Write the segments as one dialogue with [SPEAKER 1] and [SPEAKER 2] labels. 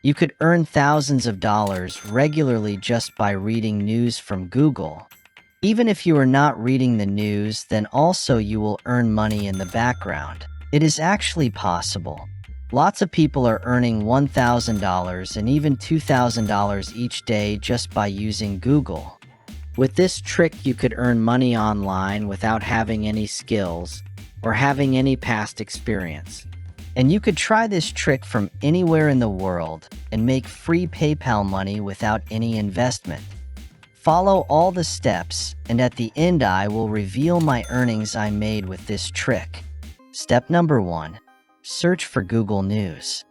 [SPEAKER 1] You could earn thousands of dollars regularly just by reading news from Google. Even if you are not reading the news, then also you will earn money in the background. It is actually possible. Lots of people are earning $1,000 and even $2,000 each day just by using Google. With this trick, you could earn money online without having any skills or having any past experience. And you could try this trick from anywhere in the world and make free PayPal money without any investment. Follow all the steps, and at the end I will reveal my earnings I made with this trick. Step number 1. Search for Google News.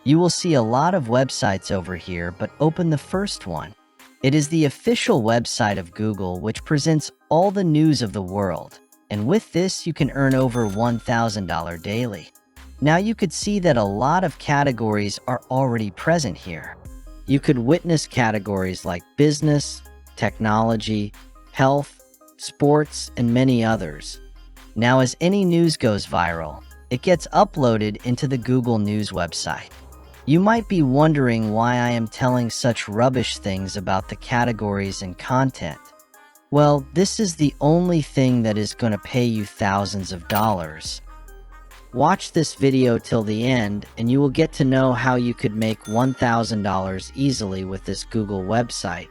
[SPEAKER 1] You will see a lot of websites over here, but open the first one. It is the official website of Google, which presents all the news of the world. And with this, you can earn over $1,000 daily. Now you could see that a lot of categories are already present here. You could witness categories like business, technology, health, sports, and many others. Now, as any news goes viral, it gets uploaded into the Google News website. You might be wondering why I am telling such rubbish things about the categories and content. Well, this is the only thing that is going to pay you thousands of dollars. Watch this video till the end and you will get to know how you could make $1,000 easily with this Google website.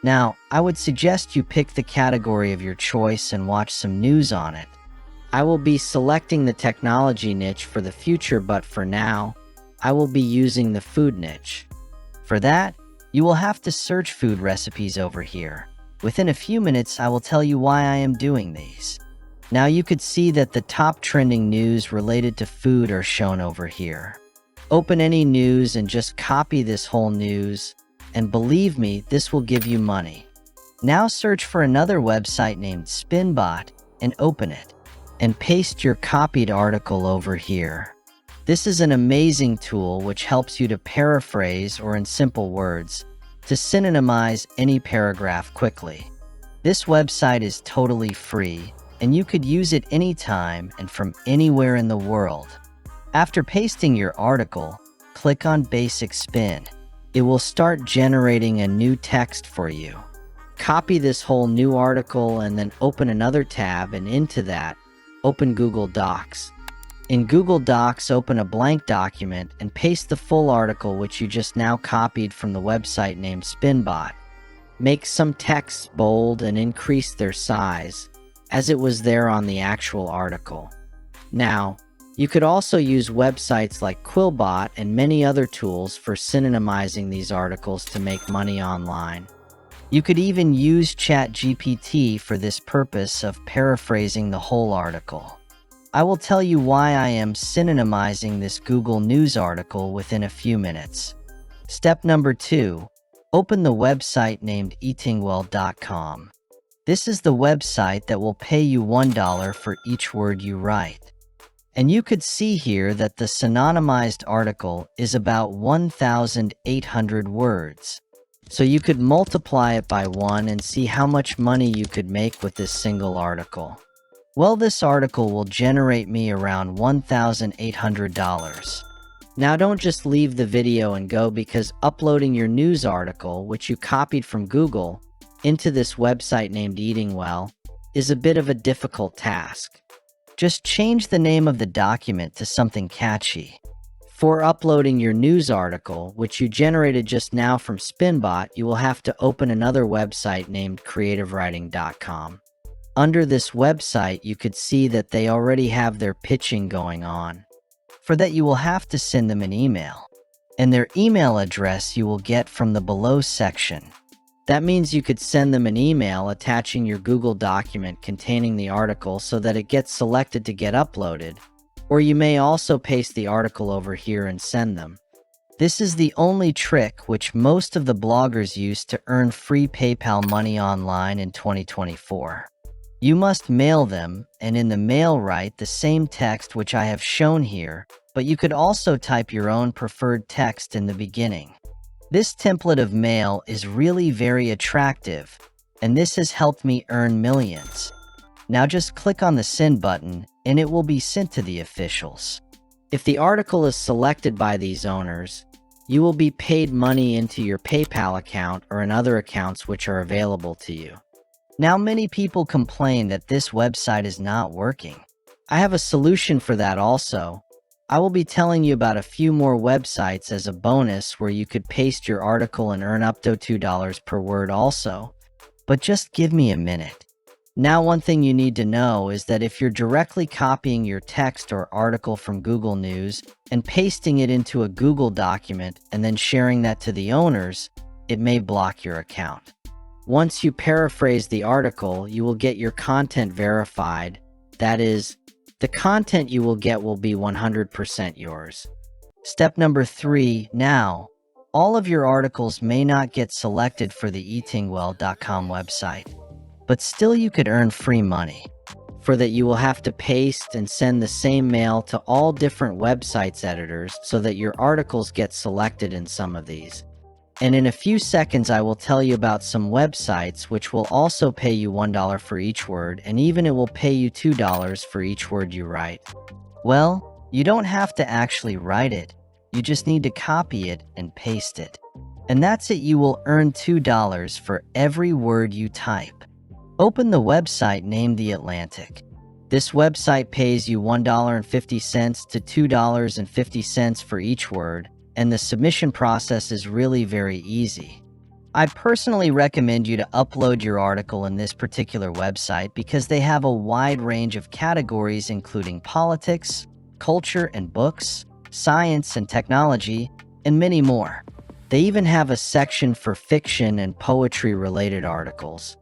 [SPEAKER 1] Now, I would suggest you pick the category of your choice and watch some news on it. I will be selecting the technology niche for the future, but for now, I will be using the food niche. For that, you will have to search food recipes over here. Within a few minutes, I will tell you why I am doing these. Now you could see that the top trending news related to food are shown over here. Open any news and just copy this whole news, and believe me, this will give you money. Now search for another website named Spinbot and open it, and paste your copied article over here. This is an amazing tool which helps you to paraphrase, or in simple words, to synonymize any paragraph quickly. This website is totally free, and you could use it anytime and from anywhere in the world. After pasting your article, click on Basic Spin. It will start generating a new text for you. Copy this whole new article and then open another tab, and into that, open Google Docs. In Google Docs, open a blank document and paste the full article which you just now copied from the website named Spinbot. Make some text bold and increase their size, as it was there on the actual article. Now, you could also use websites like Quillbot and many other tools for synonymizing these articles to make money online. You could even use ChatGPT for this purpose of paraphrasing the whole article. I will tell you why I am synonymizing this Google News article within a few minutes. Step number 2. Open the website named eatingwell.com. This is the website that will pay you $1 for each word you write. And you could see here that the synonymized article is about 1,800 words. So you could multiply it by 1 and see how much money you could make with this single article. Well, this article will generate me around $1,800. Now don't just leave the video and go, because uploading your news article, which you copied from Google, into this website named Eating Well is a bit of a difficult task. Just change the name of the document to something catchy. For uploading your news article, which you generated just now from Spinbot, you will have to open another website named creativewriting.com. Under this website, you could see that they already have their pitching going on. For that, you will have to send them an email, and their email address you will get from the below section. That means you could send them an email attaching your Google document containing the article so that it gets selected to get uploaded, or you may also paste the article over here and send them. This is the only trick which most of the bloggers use to earn free PayPal money online in 2024. You must mail them, and in the mail write the same text which I have shown here, but you could also type your own preferred text in the beginning. This template of mail is really very attractive, and this has helped me earn millions. Now just click on the send button, and it will be sent to the officials. If the article is selected by these owners, you will be paid money into your PayPal account or in other accounts which are available to you. Now, many people complain that this website is not working. I have a solution for that also. I will be telling you about a few more websites as a bonus where you could paste your article and earn up to $2 per word also. But just give me a minute. Now, one thing you need to know is that if you're directly copying your text or article from Google News and pasting it into a Google document and then sharing that to the owners, it may block your account. Once you paraphrase the article, you will get your content verified. That is, the content you will get will be 100% yours. Step number 3. Now, all of your articles may not get selected for the eatingwell.com website, but still you could earn free money. For that, you will have to paste and send the same mail to all different websites editors so that your articles get selected in some of these. And in a few seconds, I will tell you about some websites which will also pay you $1 for each word, and even it will pay you $2 for each word you write. Well, you don't have to actually write it. You just need to copy it and paste it. And that's it. You will earn $2 for every word you type. Open the website named The Atlantic. This website pays you $1.50 to $2.50 for each word, and the submission process is really very easy. I personally recommend you to upload your article in this particular website because they have a wide range of categories including politics, culture and books, science and technology, and many more. They even have a section for fiction and poetry-related articles.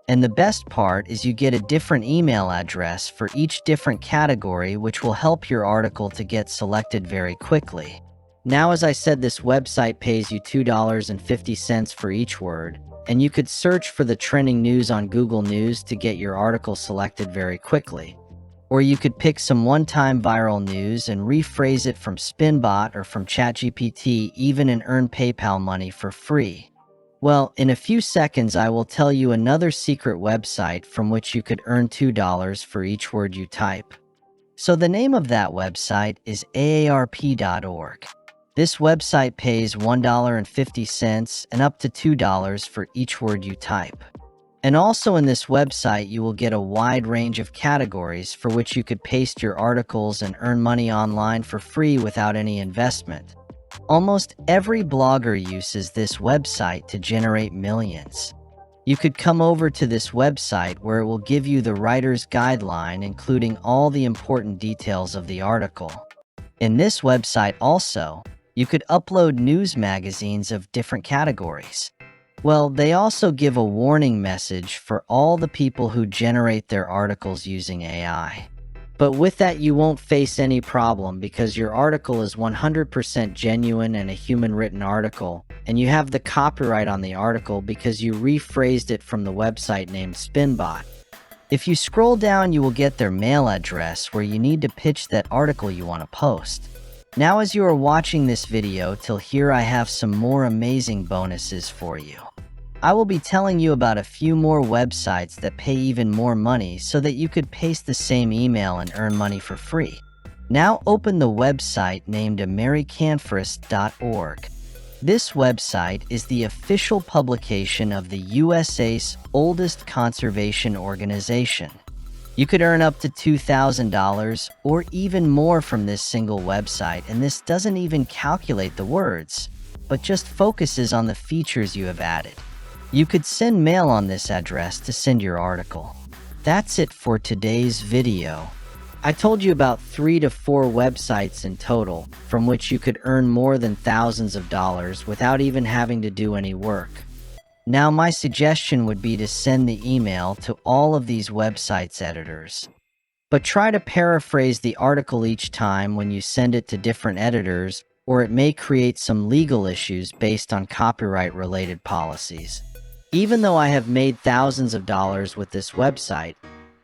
[SPEAKER 1] And the best part is you get a different email address for each different category, which will help your article to get selected very quickly. Now, as I said, this website pays you $2.50 for each word, and you could search for the trending news on Google News to get your article selected very quickly. Or you could pick some one-time viral news and rephrase it from Spinbot or from ChatGPT even and earn PayPal money for free. Well, in a few seconds, I will tell you another secret website from which you could earn $2 for each word you type. So the name of that website is aarp.org. This website pays $1.50 and up to $2 for each word you type. And also in this website, you will get a wide range of categories for which you could paste your articles and earn money online for free without any investment. Almost every blogger uses this website to generate millions. You could come over to this website where it will give you the writer's guideline, including all the important details of the article. In this website also, you could upload news magazines of different categories. Well, they also give a warning message for all the people who generate their articles using AI. But with that, you won't face any problem because your article is 100% genuine and a human-written article, and you have the copyright on the article because you rephrased it from the website named Spinbot. If you scroll down, you will get their mail address where you need to pitch that article you want to post. Now, as you are watching this video till here, I have some more amazing bonuses for you. I will be telling you about a few more websites that pay even more money so that you could paste the same email and earn money for free. Now open the website named americanforest.org. This website is the official publication of the USA's oldest conservation organization. You could earn up to $2,000 or even more from this single website, and this doesn't even calculate the words, but just focuses on the features you have added. You could send mail on this address to send your article. That's it for today's video. I told you about 3 to 4 websites in total from which you could earn more than thousands of dollars without even having to do any work. Now, my suggestion would be to send the email to all of these websites' editors. But try to paraphrase the article each time when you send it to different editors, or it may create some legal issues based on copyright-related policies. Even though I have made thousands of dollars with this website,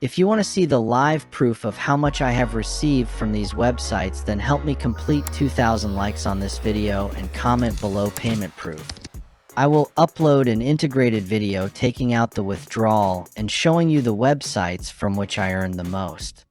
[SPEAKER 1] if you want to see the live proof of how much I have received from these websites, then help me complete 2,000 likes on this video and comment below payment proof. I will upload an integrated video taking out the withdrawal and showing you the websites from which I earn the most.